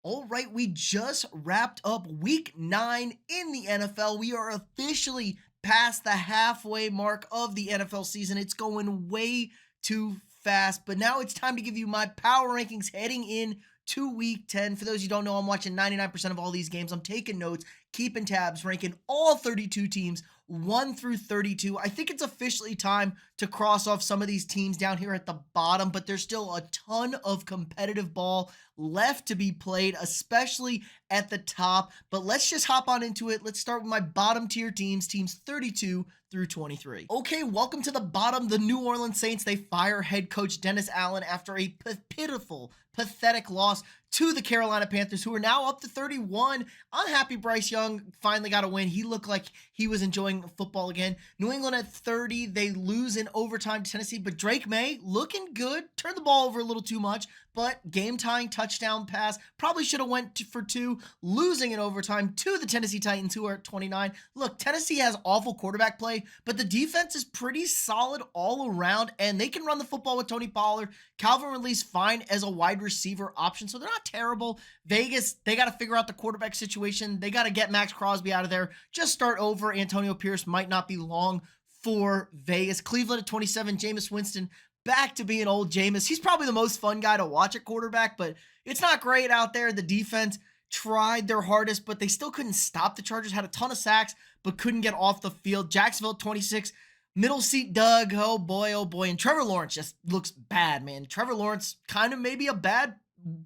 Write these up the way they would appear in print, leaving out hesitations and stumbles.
All right, we just wrapped up week 9 in the NFL. We are officially past the halfway mark of the NFL season. It's going way too fast, but now it's time to give you my power rankings heading in to week 10. For those of you who don't know, I'm watching 99% of all these games. I'm taking notes, keeping tabs, ranking all 32 teams 1 through 32. I think it's officially time to cross off some of these teams down here at the bottom, but there's still a ton of competitive ball left to be played, especially at the top. But let's just hop on into it. Let's start with my bottom tier teams, teams 32 through 23. Okay, welcome to the bottom. The New Orleans Saints, they fire head coach Dennis Allen after a pitiful, pathetic loss to the Carolina Panthers, who are now up to 31. Unhappy Bryce Young finally got a win. He looked like he was enjoying football again. New England at 30, they lose in overtime to Tennessee, but Drake May looking good. Turned the ball over a little too much, but game-tying touchdown pass. Probably should have went for 2, losing in overtime to the Tennessee Titans, who are at 29. Look, Tennessee has awful quarterback play, but the defense is pretty solid all around, and they can run the football with Tony Pollard. Calvin Ridley's fine as a wide receiver option, so they're not terrible. Vegas, they got to figure out the quarterback situation. They got to get Max Crosby out of there. Just start over. Antonio Pierce might not be long for Vegas. Cleveland at 27, Jameis Winston back to being old Jameis. He's probably the most fun guy to watch at quarterback, but it's not great out there. The defense tried their hardest, but they still couldn't stop the Chargers. Had a ton of sacks, but couldn't get off the field. Jacksonville 26, middle seat Doug. Oh boy, oh boy. And Trevor Lawrence just looks bad, man. Trevor Lawrence kind of maybe a bad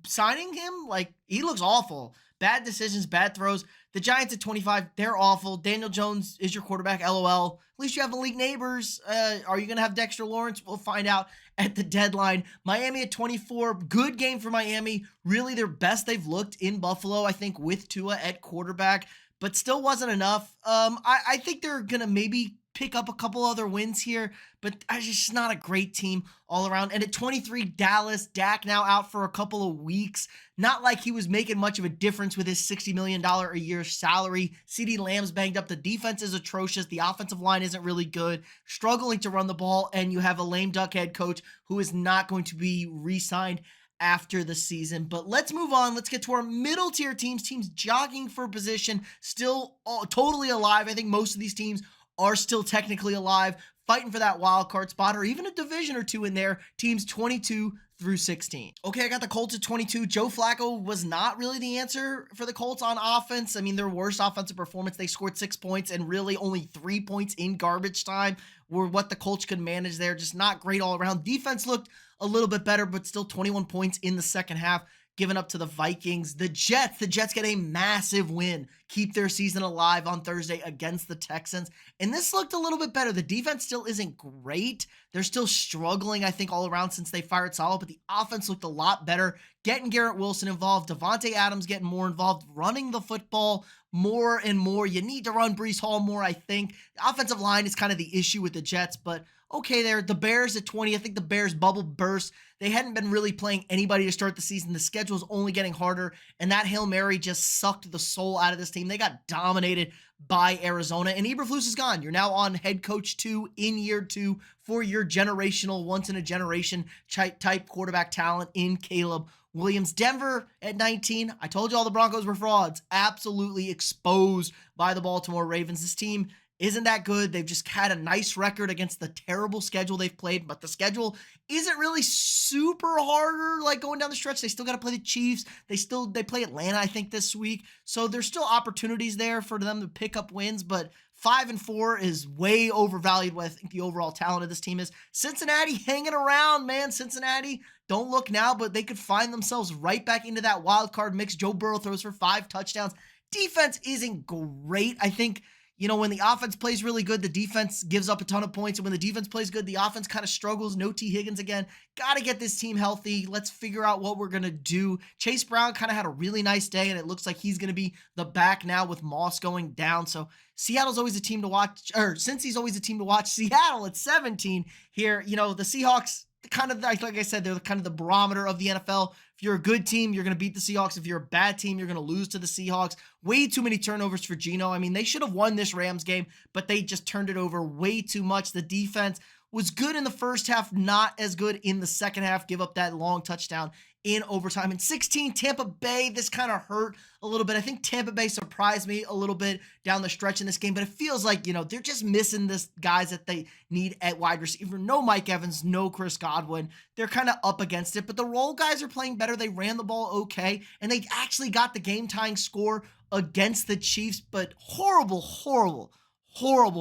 signing him. Like, he looks awful. Bad decisions, bad throws. The Giants at 25, they're awful. Daniel Jones is your quarterback, LOL. At least you have elite neighbors. Are you going to have Dexter Lawrence? We'll find out at the deadline. Miami at 24, good game for Miami. Really their best they've looked in Buffalo, I think, with Tua at quarterback, but still wasn't enough. I think they're going to maybe pick up a couple other wins here, but it's just not a great team all around. And at 23, Dallas, Dak now out for a couple of weeks. Not like he was making much of a difference with his $60 million a year salary. CeeDee Lamb's banged up. The defense is atrocious. The offensive line isn't really good. Struggling to run the ball, and you have a lame duck head coach who is not going to be re-signed after the season. But let's move on. Let's get to our middle tier teams jogging for position, still totally alive. I think most of these teams are still technically alive, fighting for that wild card spot or even a division or two in there, teams 22 through 16. Okay, I got the Colts at 22. Joe Flacco was not really the answer for the Colts on offense. I mean, their worst offensive performance, they scored 6 points and really only 3 points in garbage time were what the Colts could manage there. Just not great all around. Defense looked a little bit better, but still 21 points in the second half given up to the Vikings. The Jets get a massive win, keep their season alive on Thursday against the Texans. And this looked a little bit better. The defense still isn't great. They're still struggling, I think, all around since they fired Salah, but the offense looked a lot better. Getting Garrett Wilson involved, Devontae Adams getting more involved, running the football more and more. You need to run Breece Hall more, I think. The offensive line is kind of the issue with the Jets, but okay there. The Bears at 20, I think the Bears bubble burst. They hadn't been really playing anybody to start the season. The schedule's only getting harder, and that Hail Mary just sucked the soul out of this team. They got dominated by Arizona, and Eberflus is gone. You're now on head coach 2 in year 2 for your generational, once-in-a-generation type quarterback talent in Caleb Williams. Denver at 19. I told you all the Broncos were frauds. Absolutely exposed by the Baltimore Ravens. This team isn't that good. They've just had a nice record against the terrible schedule they've played, but the schedule isn't really super harder, like going down the stretch. They still got to play the Chiefs. They play Atlanta, I think, this week. So there's still opportunities there for them to pick up wins, but 5-4 is way overvalued what I think the overall talent of this team is. Cincinnati hanging around, man. Cincinnati, don't look now, but they could find themselves right back into that wild card mix. Joe Burrow throws for 5 touchdowns. Defense isn't great. I think, when the offense plays really good, the defense gives up a ton of points. And when the defense plays good, the offense kind of struggles. No T. Higgins again. Got to get this team healthy. Let's figure out what we're going to do. Chase Brown kind of had a really nice day, and it looks like he's going to be the back now with Moss going down. So Seattle's always a team to watch, or Cincy's always a team to watch. Seattle at 17 here. The Seahawks, kind of, like I said, they're kind of the barometer of the NFL. If you're a good team, you're going to beat the Seahawks. If you're a bad team, you're going to lose to the Seahawks. Way too many turnovers for Geno. I mean, they should have won this Rams game, but they just turned it over way too much. The defense was good in the first half, not as good in the second half. Give up that long touchdown in overtime. And 16, Tampa Bay, this kind of hurt a little bit. I think Tampa Bay surprised me a little bit down the stretch in this game, but it feels like, they're just missing this guys that they need at wide receiver. No Mike Evans, no Chris Godwin. They're kind of up against it, but the role guys are playing better. They ran the ball okay, and they actually got the game-tying score against the Chiefs, but horrible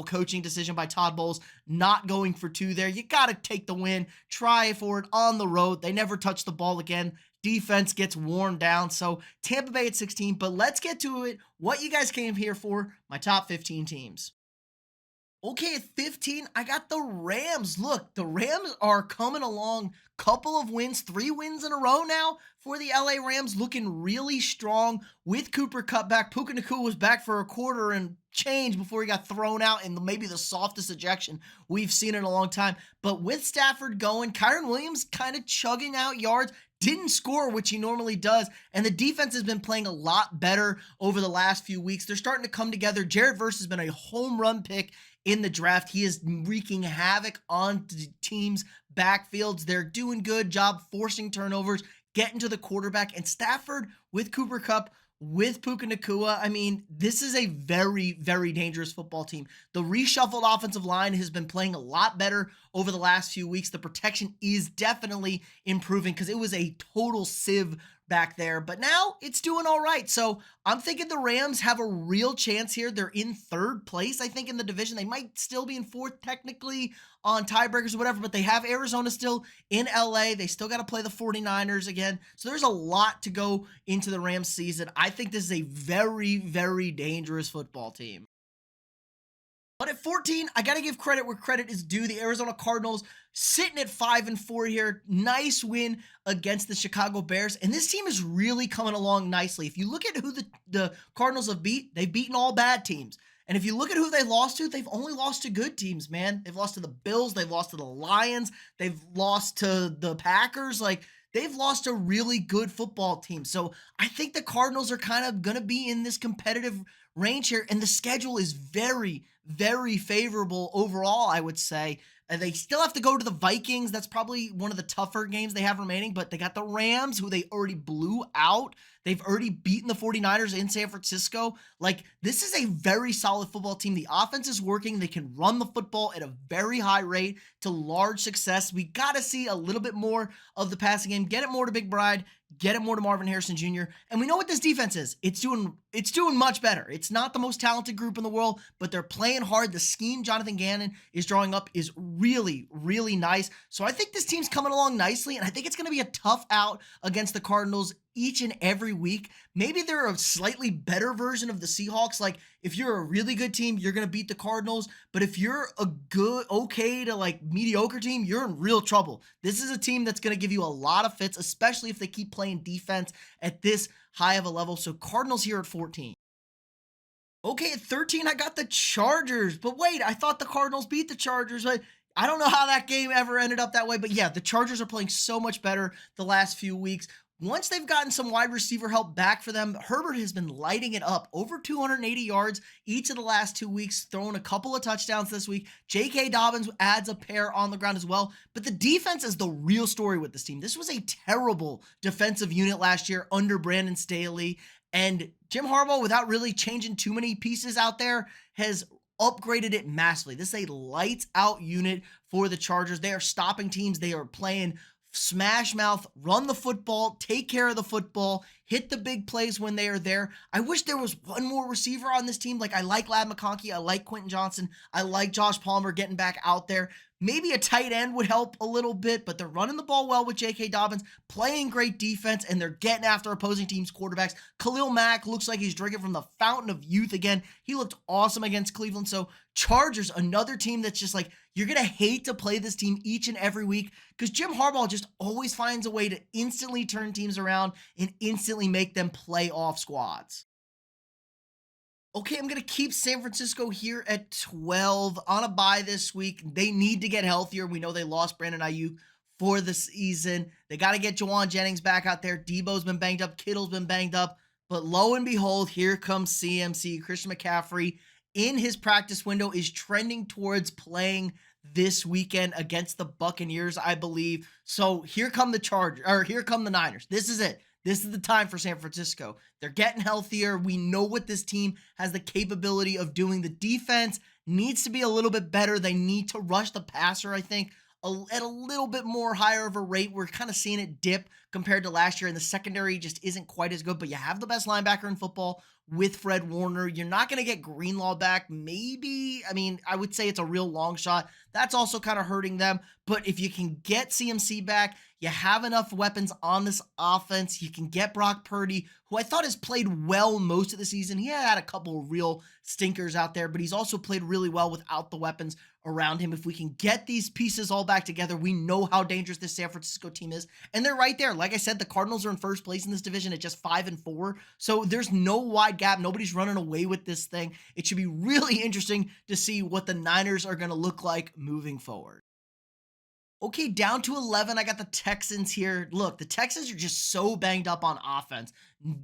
coaching decision by Todd Bowles, not going for two there. You got to take the win, try for it on the road. They never touch the ball again. Defense gets worn down. So Tampa Bay at 16, but let's get to it. What you guys came here for, my top 15 teams. Okay, at 15, I got the Rams. Look, the Rams are coming along. Couple of wins, 3 wins in a row now for the LA Rams, looking really strong with Cooper Kupp back. Puka Nacua was back for a quarter and change before he got thrown out in maybe the softest ejection we've seen in a long time. But with Stafford going, Kyren Williams kind of chugging out yards, didn't score, which he normally does, and the defense has been playing a lot better over the last few weeks. They're starting to come together. Jared Verse has been a home run pick in the draft. He is wreaking havoc on the team's backfields. They're doing good job forcing turnovers, getting to the quarterback, and Stafford with Cooper Kupp, with Puka Nacua. I mean, this is a very, very dangerous football team. The reshuffled offensive line has been playing a lot better over the last few weeks. The protection is definitely improving because it was a total sieve back there, but now it's doing all right. So I'm thinking the Rams have a real chance here. They're in 3rd place, I think, in the division. They might still be in 4th technically on tiebreakers or whatever, but they have Arizona still in LA. They still got to play the 49ers again. So there's a lot to go into the Rams season. I think this is a very, very dangerous football team. But at 14, I got to give credit where credit is due. The Arizona Cardinals sitting at 5-4 here. Nice win against the Chicago Bears. And this team is really coming along nicely. If you look at who the Cardinals have beat, they've beaten all bad teams. And if you look at who they lost to, they've only lost to good teams, man. They've lost to the Bills. They've lost to the Lions. They've lost to the Packers. They've lost to really good football teams. So I think the Cardinals are kind of going to be in this competitive range here. And the schedule is very, very favorable overall, I would say. They still have to go to the Vikings. That's probably one of the tougher games they have remaining, but they got the Rams, who they already blew out. They've already beaten the 49ers in San Francisco. This is a very solid football team. The offense is working. They can run the football at a very high rate to large success. We got to see a little bit more of the passing game. Get it more to Big Bride. Get it more to Marvin Harrison Jr. And we know what this defense is. It's doing much better. It's not the most talented group in the world, but they're playing hard. The scheme Jonathan Gannon is drawing up is really, really nice. So I think this team's coming along nicely, and I think it's going to be a tough out against the Cardinals each and every week. Maybe they're a slightly better version of the Seahawks. If you're a really good team, you're going to beat the Cardinals. But if you're a good, okay to mediocre team, you're in real trouble. This is a team that's going to give you a lot of fits, especially if they keep playing defense at this high of a level. So Cardinals here at 14. Okay, at 13, I got the Chargers. But wait, I thought the Cardinals beat the Chargers. But I don't know how that game ever ended up that way. But yeah, the Chargers are playing so much better the last few weeks. Once they've gotten some wide receiver help back for them, Herbert has been lighting it up. Over 280 yards each of the last 2 weeks, throwing a couple of touchdowns this week. J.K. Dobbins adds a pair on the ground as well. But the defense is the real story with this team. This was a terrible defensive unit last year under Brandon Staley. And Jim Harbaugh, without really changing too many pieces out there, has upgraded it massively. This is a lights out unit for the Chargers. They are stopping teams. They are playing smash mouth, run the football, take care of the football, hit the big plays when they are there. I wish there was one more receiver on this team. I like Ladd McConkey. I like Quentin Johnson. I like Josh Palmer getting back out there. Maybe a tight end would help a little bit, but they're running the ball well with J.K. Dobbins, playing great defense, and they're getting after opposing teams' quarterbacks. Khalil Mack looks like he's drinking from the fountain of youth again. He looked awesome against Cleveland. So Chargers, another team that's just you're going to hate to play this team each and every week because Jim Harbaugh just always finds a way to instantly turn teams around and instantly make them playoff squads. Okay, I'm going to keep San Francisco here at 12 on a bye this week. They need to get healthier. We know they lost Brandon Ayuk for the season. They got to get Jawan Jennings back out there. Debo's been banged up. Kittle's been banged up. But lo and behold, here comes CMC. Christian McCaffrey in his practice window is trending towards playing this weekend against the Buccaneers, I believe. So here come the Chargers, or here come the Niners. This is it. This is the time for San Francisco. They're getting healthier. We know what this team has the capability of doing. The defense needs to be a little bit better. They need to rush the passer, I think, at a little bit more higher of a rate. We're kind of seeing it dip compared to last year, and the secondary just isn't quite as good. But you have the best linebacker in football with Fred Warner. You're not going to get Greenlaw back. Maybe, I mean, I would say it's a real long shot. That's also kind of hurting them. But if you can get CMC back, you have enough weapons on this offense. You can get Brock Purdy, who I thought has played well most of the season. He had a couple of real stinkers out there, but he's also played really well without the weapons around him. If we can get these pieces all back together, we know how dangerous this San Francisco team is. And they're right there. Like I said, the Cardinals are in first place in this division at just 5-4. So there's no wide gap. Nobody's running away with this thing. It should be really interesting to see what the Niners are going to look like moving forward. Okay, down to 11, I got the Texans here. Look, the Texans are just so banged up on offense.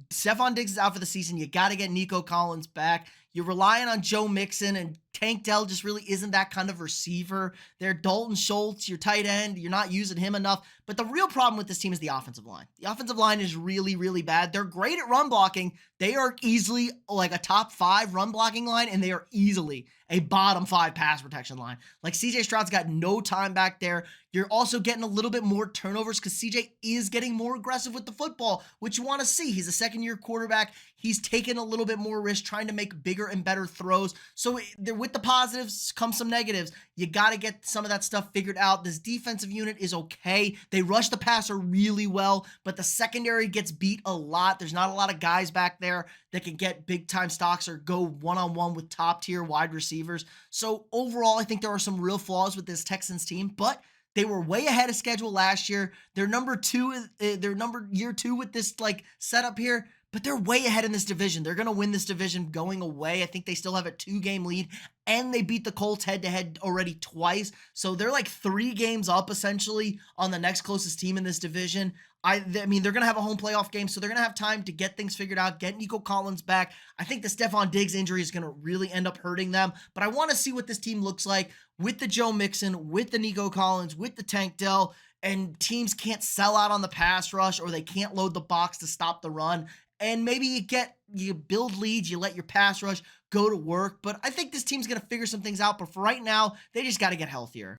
Stephon Diggs is out for the season. You got to get Nico Collins back. You're relying on Joe Mixon, and Tank Dell just really isn't that kind of receiver. They're Dalton Schultz, your tight end. You're not using him enough. But the real problem with this team is the offensive line. The offensive line is really, really bad. They're great at run blocking. They are easily like a top 5 run blocking line, and they are easily a bottom 5 pass protection line. Like CJ Stroud's got no time back there. You're also getting a little bit more turnovers because CJ is getting more aggressive with the football, which you want to see. He's a second-year quarterback. He's taking a little bit more risk trying to make bigger and better throws. So with the positives come some negatives. You got to get some of that stuff figured out. This defensive unit is okay. They rush the passer really well, but the secondary gets beat a lot. There's not a lot of guys back there that can get big-time stocks or go one-on-one with top-tier wide receivers. So overall, I think there are some real flaws with this Texans team, but they were way ahead of schedule last year. They're year 2 with this like setup here, but they're way ahead in this division. They're going to win this division going away. I think they still have a 2-game lead, and they beat the Colts head-to-head already twice. So they're like 3 games up essentially on the next closest team in this division. I mean, they're going to have a home playoff game, so they're going to have time to get things figured out, get Nico Collins back. I think the Stephon Diggs injury is going to really end up hurting them, but I want to see what this team looks like with the Joe Mixon, with the Nico Collins, with the Tank Dell, and teams can't sell out on the pass rush or they can't load the box to stop the run. And maybe you build leads, you let your pass rush go to work, but I think this team's going to figure some things out, but for right now, they just got to get healthier.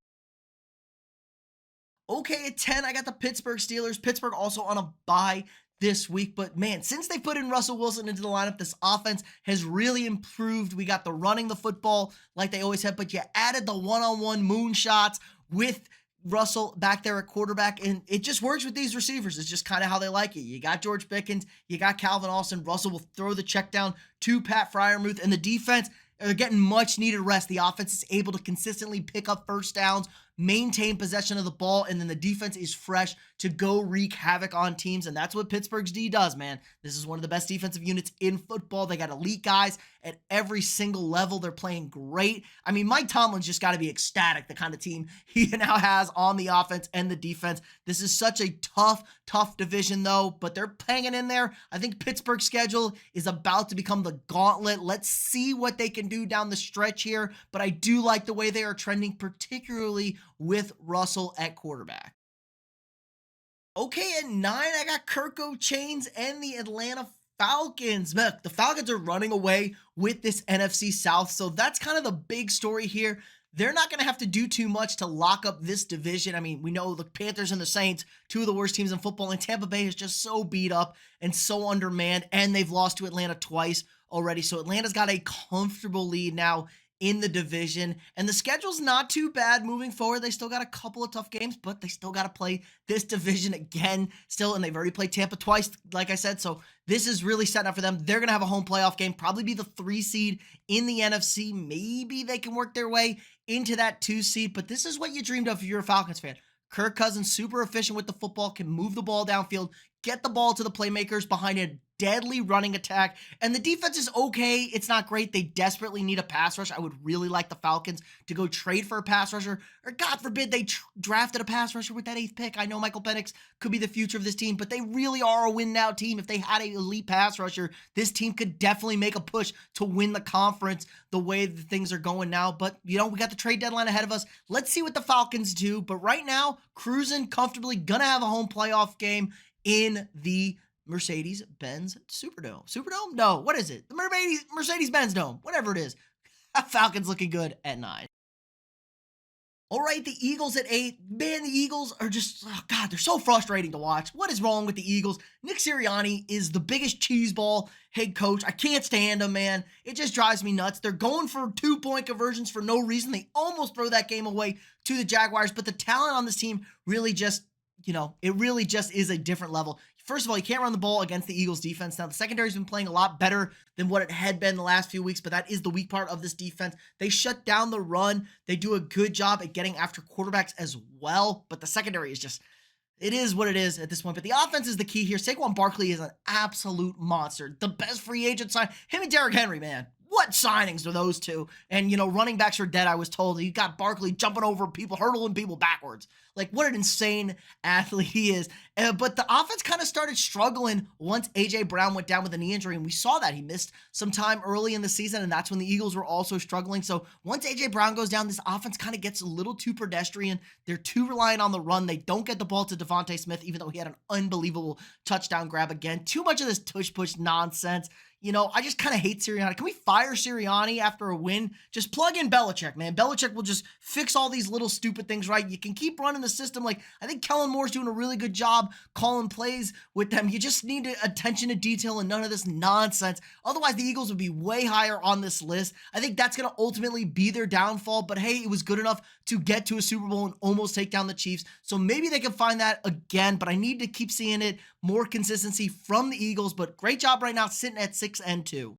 Okay, at 10, I got the Pittsburgh Steelers. Pittsburgh also on a bye this week, but man, since they put in Russell Wilson into the lineup, this offense has really improved. We got the running the football like they always have, but you added the one-on-one moonshots with Russell back there at quarterback, and it just works with these receivers. It's just kind of how they like it. You got George Pickens, you got Calvin Austin. Russell will throw the check down to Pat Freiermuth, and the defense, they're getting much needed rest. The offense is able to consistently pick up first downs, maintain possession of the ball, and then the defense is fresh to go wreak havoc on teams, and that's what Pittsburgh's D does, man. This is one of the best defensive units in football. They got elite guys at every single level. They're playing great. I mean, Mike Tomlin's just got to be ecstatic, the kind of team he now has on the offense and the defense. This is such a tough division, though, but they're hanging in there. I think Pittsburgh's schedule is about to become the gauntlet. Let's see what they can do down the stretch here, but I do like the way they are trending, particularly with Russell at quarterback. Okay, at 9, I got Kirko Chains and the Atlanta Falcons. Look, the Falcons are running away with this NFC South, so that's kind of the big story here. They're not going to have to do too much to lock up this division. I mean, we know the Panthers and the Saints, 2 of the worst teams in football, and Tampa Bay is just so beat up and so undermanned, and they've lost to Atlanta twice already. So Atlanta's got a comfortable lead now in the division, and the schedule's not too bad moving forward. They still got a couple of tough games, but they still got to play this division again still, and they've already played Tampa twice, like I said, so this is really setting up for them. They're going to have a home playoff game, probably be the 3 seed in the NFC. Maybe they can work their way into that 2 seed, but this is what you dreamed of if you're a Falcons fan. Kirk Cousins, super efficient with the football, can move the ball downfield, get the ball to the playmakers behind a deadly running attack, and the defense is okay. It's not great. They desperately need a pass rush. I would really like the Falcons to go trade for a pass rusher, or God forbid they drafted a pass rusher with that 8th pick. I know Michael Penix could be the future of this team, but they really are a win-now team. If they had an elite pass rusher, this team could definitely make a push to win the conference the way that things are going now. But, we got the trade deadline ahead of us. Let's see what the Falcons do. But right now, cruising comfortably, gonna have a home playoff game in the Mercedes-Benz Superdome. Superdome? No, what is it? The Mercedes-Benz Dome, whatever it is. Falcons looking good at 9. All right, the Eagles at 8. Man, the Eagles are just, oh God, they're so frustrating to watch. What is wrong with the Eagles? Nick Sirianni is the biggest cheeseball head coach. I can't stand him, man. It just drives me nuts. They're going for 2-point conversions for no reason. They almost throw that game away to the Jaguars, but the talent on this team really just, it really just is a different level. First of all, you can't run the ball against the Eagles defense. Now, the secondary's been playing a lot better than what it had been the last few weeks, but that is the weak part of this defense. They shut down the run. They do a good job at getting after quarterbacks as well, but the secondary is just, it is what it is at this point. But the offense is the key here. Saquon Barkley is an absolute monster. The best free agent sign. Him and Derrick Henry, man. What signings are those two? And, running backs are dead, I was told. You got Barkley jumping over people, hurdling people backwards. Like, what an insane athlete he is. But the offense kind of started struggling once A.J. Brown went down with a knee injury, and we saw that. He missed some time early in the season, and that's when the Eagles were also struggling. So once A.J. Brown goes down, this offense kind of gets a little too pedestrian. They're too reliant on the run. They don't get the ball to Devontae Smith, even though he had an unbelievable touchdown grab again. Too much of this tush-push nonsense. I just kind of hate Sirianni. Can we fire Sirianni after a win? Just plug in Belichick, man. Belichick will just fix all these little stupid things right. You can keep running the system. Like, I think Kellen Moore's doing a really good job calling plays with them. You just need attention to detail and none of this nonsense. Otherwise, the Eagles would be way higher on this list. I think that's going to ultimately be their downfall. But hey, it was good enough to get to a Super Bowl and almost take down the Chiefs. So maybe they can find that again. But I need to keep seeing it. More consistency from the Eagles. But great job right now sitting at 6-2.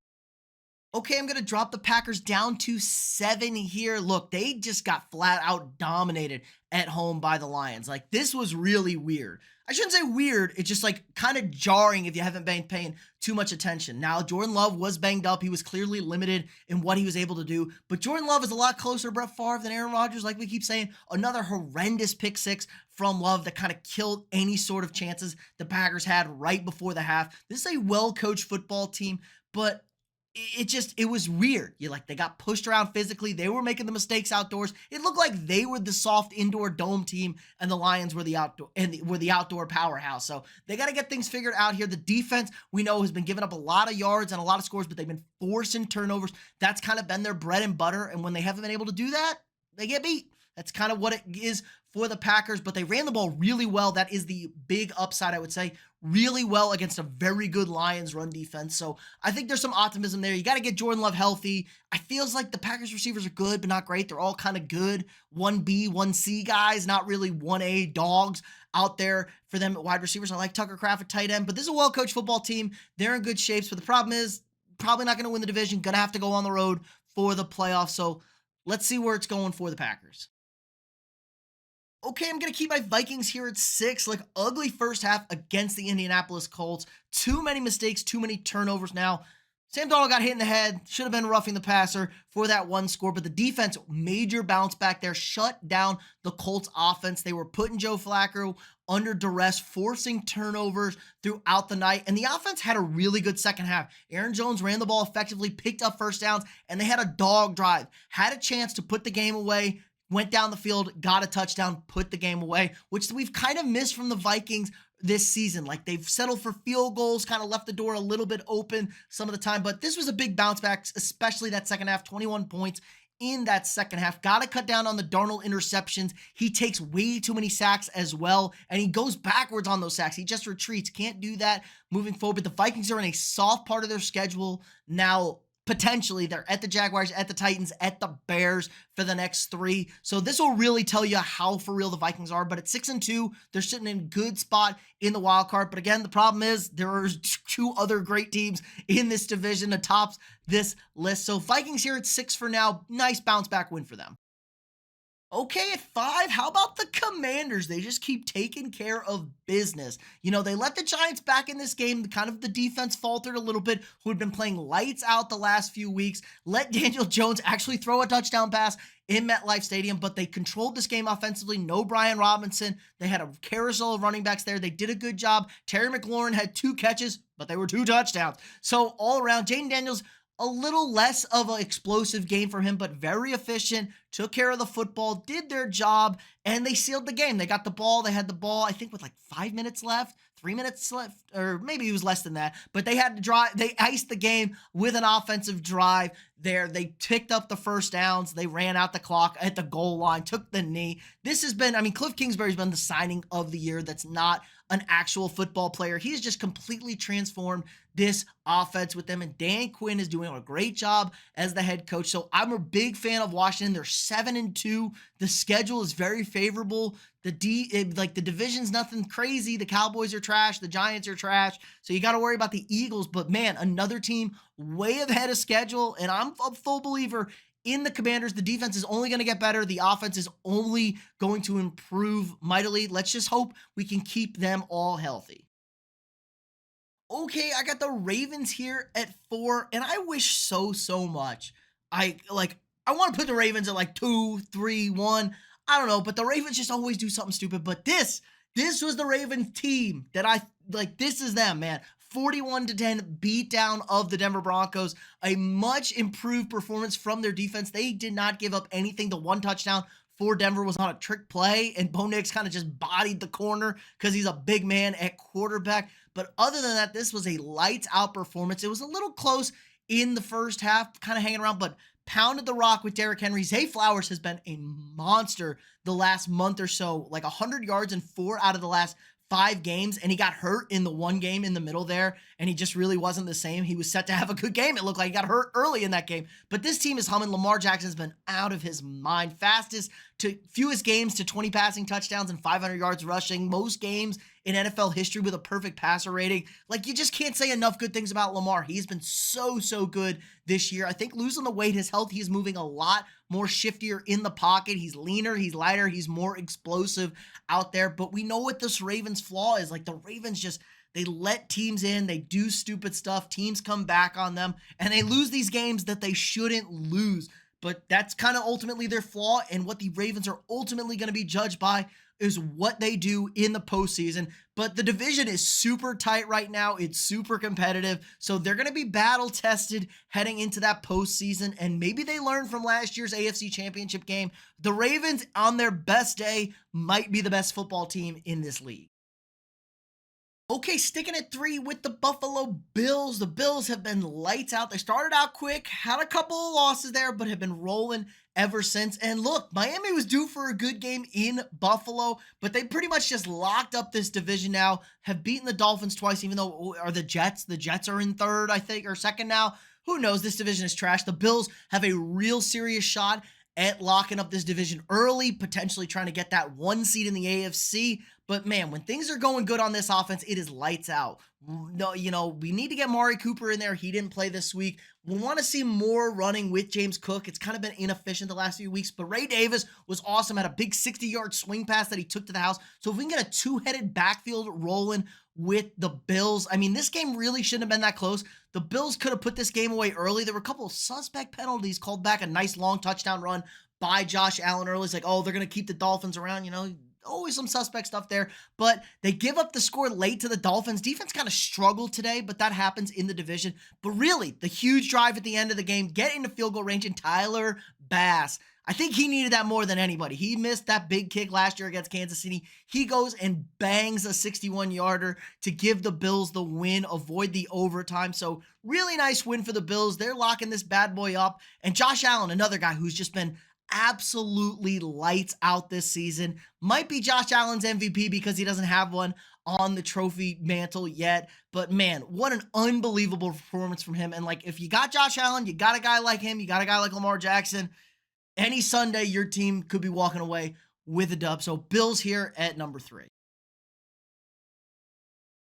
Okay, I'm going to drop the Packers down to 7 here. Look, they just got flat out dominated at home by the Lions. Like, this was really weird. I shouldn't say weird. It's just like kind of jarring if you haven't been paying too much attention. Now, Jordan Love was banged up. He was clearly limited in what he was able to do. But Jordan Love is a lot closer to Brett Favre than Aaron Rodgers, like we keep saying. Another horrendous pick 6 from Love that kind of killed any sort of chances the Packers had right before the half. This is a well-coached football team, but it was weird. They got pushed around physically. They were making the mistakes outdoors. It looked like they were the soft indoor dome team and the Lions were the outdoor powerhouse. So they got to get things figured out here. The defense, we know, has been giving up a lot of yards and a lot of scores, but they've been forcing turnovers. That's kind of been their bread and butter. And when they haven't been able to do that, they get beat. That's kind of what it is for the Packers, but they ran the ball really well. That is the big upside, I would say. Really well against a very good Lions run defense. So I think there's some optimism there. You got to get Jordan Love healthy. I feels like the Packers receivers are good, but not great. They're all kind of good 1B, 1C guys, not really 1A dogs out there for them at wide receivers. I like Tucker Kraft at tight end, but this is a well-coached football team. They're in good shapes, but the problem is probably not going to win the division. Going to have to go on the road for the playoffs. So let's see where it's going for the Packers. Okay, I'm going to keep my Vikings here at 6. Like, ugly first half against the Indianapolis Colts. Too many mistakes, too many turnovers now. Sam Darnold got hit in the head. Should have been roughing the passer for that one score. But the defense, major bounce back there. Shut down the Colts offense. They were putting Joe Flacco under duress, forcing turnovers throughout the night. And the offense had a really good second half. Aaron Jones ran the ball effectively, picked up first downs, and they had a dog drive. Had a chance to put the game away. Went down the field, got a touchdown, put the game away, which we've kind of missed from the Vikings this season. Like, they've settled for field goals, kind of left the door a little bit open some of the time, but this was a big bounce back, especially that second half, 21 points in that second half. Got to cut down on the Darnold interceptions. He takes way too many sacks as well, and he goes backwards on those sacks. He just retreats. Can't do that moving forward, but the Vikings are in a soft part of their schedule now. Potentially, they're at the Jaguars, at the Titans, at the Bears for the next 3. So this will really tell you how for real the Vikings are. But at 6-2, they're sitting in a good spot in the wild card. But again, the problem is there are 2 other great teams in this division that tops this list. So Vikings here at 6 for now. Nice bounce back win for them. Okay, at 5, how about the Commanders? They just keep taking care of business. They let the Giants back in this game. Kind of the defense faltered a little bit, who had been playing lights out the last few weeks. Let Daniel Jones actually throw a touchdown pass in MetLife Stadium, but they controlled this game offensively. No Brian Robinson. They had a carousel of running backs there. They did a good job. Terry McLaurin had 2 catches, but they were 2 touchdowns. So all around, Jaden Daniels, a little less of an explosive game for him, but very efficient, took care of the football, did their job, and they sealed the game. They got the ball. They had the ball, I think, with like 5 minutes left, 3 minutes left, or maybe it was less than that. But they had to drive. They iced the game with an offensive drive there. They picked up the first downs. They ran out the clock at the goal line, took the knee. This has been, I mean, Cliff Kingsbury's been the signing of the year that's not an actual football player. He's just completely transformed this offense with them, and Dan Quinn is doing a great job as the head coach. So I'm a big fan of Washington. They're 7-2. The schedule is very favorable. The division's nothing crazy. The Cowboys are trash. The Giants are trash. So you got to worry about the Eagles. But man, another team way ahead of schedule. And I'm a full believer in the Commanders. The defense is only going to get better. The offense is only going to improve mightily. Let's just hope we can keep them all healthy. Okay, I got the Ravens here at 4, and I wish so much. I want to put the Ravens at like 2, 3, 1. I don't know, but the Ravens just always do something stupid. But this was the Ravens team that I like. This is them, man. 41-10 beatdown of the Denver Broncos. A much improved performance from their defense. They did not give up anything. The one touchdown for Denver was on a trick play, and Bo Nix kind of just bodied the corner because he's a big man at quarterback. But other than that, this was a lights out performance. It was a little close in the first half, kind of hanging around, but pounded the rock with Derrick Henry. Zay Flowers has been a monster the last month or so, like 100 yards in 4 out of the last 5 games, and he got hurt in the one game in the middle there, and he just really wasn't the same. He was set to have a good game. It looked like he got hurt early in that game, but this team is humming. Lamar Jackson has been out of his mind. Fewest games to 20 passing touchdowns and 500 yards rushing. Most games in NFL history with a perfect passer rating. Like, you just can't say enough good things about Lamar. He's been so good this year. I think losing the weight, his health, he's moving a lot more shiftier in the pocket. He's leaner, he's lighter, he's more explosive out there. But we know what this Ravens flaw is. Like, the Ravens just, they let teams in, they do stupid stuff, teams come back on them, and they lose these games that they shouldn't lose. But that's kind of ultimately their flaw, and what the Ravens are ultimately going to be judged by is what they do in the postseason. But the division is super tight right now. It's super competitive. So they're going to be battle tested heading into that postseason. And maybe they learned from last year's AFC Championship game. The Ravens, on their best day, might be the best football team in this league. Okay, sticking at 3 with the Buffalo Bills. The Bills have been lights out. They started out quick, had a couple of losses there, but have been rolling ever since. And look, Miami was due for a good game in Buffalo, but they pretty much just locked up this division now, have beaten the Dolphins twice, even though, are the Jets? The Jets are in third, I think, or second now. Who knows? This division is trash. The Bills have a real serious shot at locking up this division early, potentially trying to get that 1 seed in the AFC. But man, when things are going good on this offense, it is lights out. No, we need to get Mari Cooper in there. He didn't play this week. We want to see more running with James Cook. It's kind of been inefficient the last few weeks, but Ray Davis was awesome. Had a big 60-yard swing pass that he took to the house. So if we can get a 2-headed backfield rolling with the Bills, I mean, this game really shouldn't have been that close. The Bills could have put this game away early. There were a couple of suspect penalties called back. A nice long touchdown run by Josh Allen early. It's like, oh, they're going to keep the Dolphins around, always some suspect stuff there, but they give up the score late to the Dolphins. Defense kind of struggled today, but that happens in the division. But really, the huge drive at the end of the game, get into field goal range, and Tyler Bass, I think he needed that more than anybody. He missed that big kick last year against Kansas City. He goes and bangs a 61-yarder to give the Bills the win, avoid the overtime. So really nice win for the Bills. They're locking this bad boy up. And Josh Allen, another guy who's just been absolutely lights out this season. Might be Josh Allen's MVP because he doesn't have one on the trophy mantle yet. But man, what an unbelievable performance from him. And like, if you got Josh Allen, you got a guy like him, you got a guy like Lamar Jackson, any Sunday, your team could be walking away with a dub. So Bills here at number 3.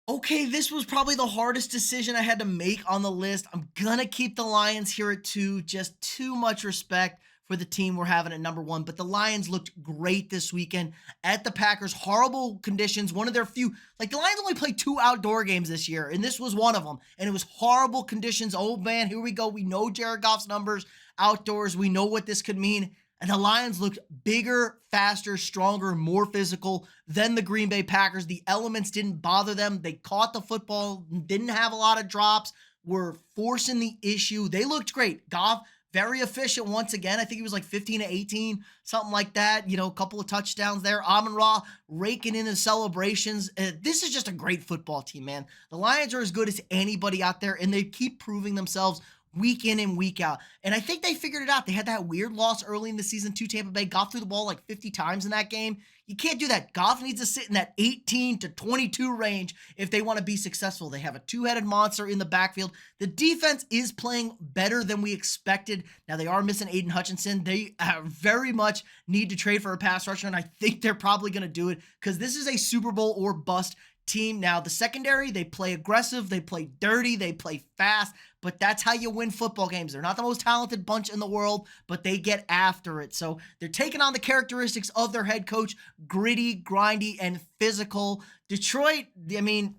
Okay, this was probably the hardest decision I had to make on the list. I'm gonna keep the Lions here at 2, just too much respect for the team we're having at number one. But the Lions looked great this weekend at the Packers. Horrible conditions. One of their few, like the Lions only played 2 outdoor games this year, and this was one of them. And it was horrible conditions. Oh man, here we go. We know Jared Goff's numbers outdoors. We know what this could mean. And the Lions looked bigger, faster, stronger, more physical than the Green Bay Packers. The elements didn't bother them. They caught the football, didn't have a lot of drops, were forcing the issue. They looked great. Goff, very efficient once again. I think he was like 15 to 18, something like that. You know, a couple of touchdowns there. Amon-Ra raking in the celebrations. This is just a great football team, man. The Lions are as good as anybody out there, and they keep proving themselves week in and week out. And I think they figured it out. They had that weird loss early in the season to Tampa Bay. Goff threw the ball like 50 times in that game. You can't do that. Goff needs to sit in that 18 to 22 range if they want to be successful. They have a two-headed monster in the backfield. The defense is playing better than we expected. Now, they are missing Aiden Hutchinson. They very much need to trade for a pass rusher, and I think they're probably going to do it because this is a Super Bowl or bust team. Now, the secondary, they play aggressive, they play dirty, they play fast, but that's how you win football games. They're not the most talented bunch in the world, but they get after it. So they're taking on the characteristics of their head coach, gritty, grindy, and physical. Detroit, I mean,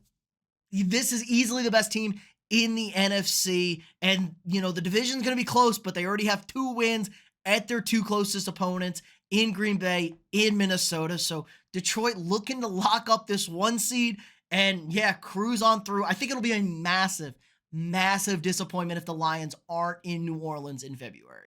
this is easily the best team in the NFC, and, you know, the division's going to be close, but they already have 2 wins at their 2 closest opponents in Green Bay, in Minnesota. So Detroit looking to lock up this 1 seed and, yeah, cruise on through. I think it'll be a massive, massive disappointment if the Lions aren't in New Orleans in February.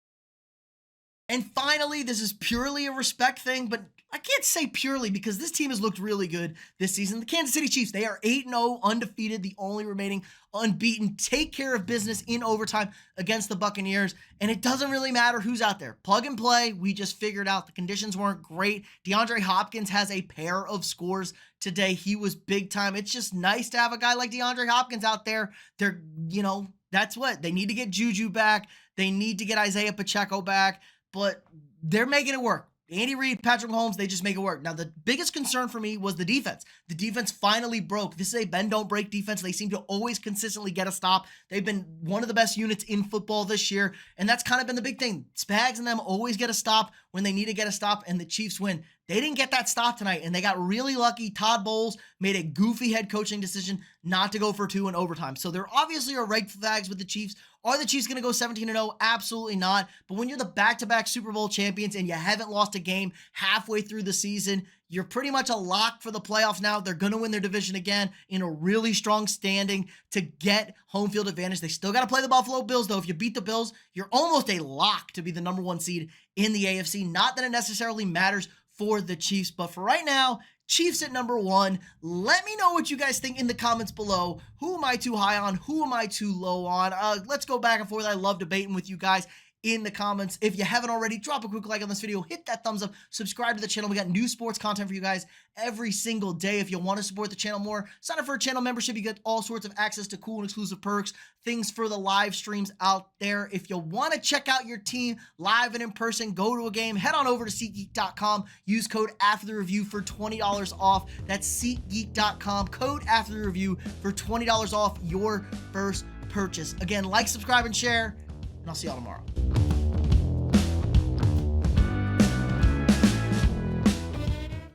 And finally, this is purely a respect thing, but I can't say purely because this team has looked really good this season. The Kansas City Chiefs, they are 8-0, undefeated, the only remaining unbeaten. Take care of business in overtime against the Buccaneers, and it doesn't really matter who's out there. Plug and play, we just figured out the conditions weren't great. DeAndre Hopkins has a pair of scores today. He was big time. It's just nice to have a guy like DeAndre Hopkins out there. They're, you know, that's what they need to get Juju back. They need to get Isaiah Pacheco back, but they're making it work. Andy Reid, Patrick Mahomes, they just make it work. Now, the biggest concern for me was the defense. The defense finally broke. This is a bend-don't-break defense. They seem to always consistently get a stop. They've been one of the best units in football this year, and that's kind of been the big thing. Spags and them always get a stop when they need to get a stop, and the Chiefs win. They didn't get that stop tonight, and they got really lucky. Todd Bowles made a goofy head coaching decision not to go for 2 in overtime. So there obviously are red flags with the Chiefs. Are the Chiefs going to go 17-0? Absolutely not. But when you're the back-to-back Super Bowl champions and you haven't lost a game halfway through the season, you're pretty much a lock for the playoffs now. They're going to win their division again in a really strong standing to get home field advantage. They still got to play the Buffalo Bills, though. If you beat the Bills, you're almost a lock to be the number 1 seed in the AFC. Not that it necessarily matters for the Chiefs, but for right now, Chiefs at number 1. Let me know what you guys think in the comments below. Who am I too high on? Who am I too low on? Let's go back and forth. I love debating with you guys in the comments. If you haven't already, drop a quick like on this video, hit that thumbs up, subscribe to the channel. We got new sports content for you guys every single day. If you want to support the channel more, sign up for a channel membership. You get all sorts of access to cool and exclusive perks, things for the live streams out there. If you want to check out your team live and in person, go to a game, head on over to SeatGeek.com. Use code AfterTheReview for $20 off. That's SeatGeek.com, code AfterTheReview for $20 off your first purchase. Again, like, subscribe, and share, and I'll see y'all tomorrow.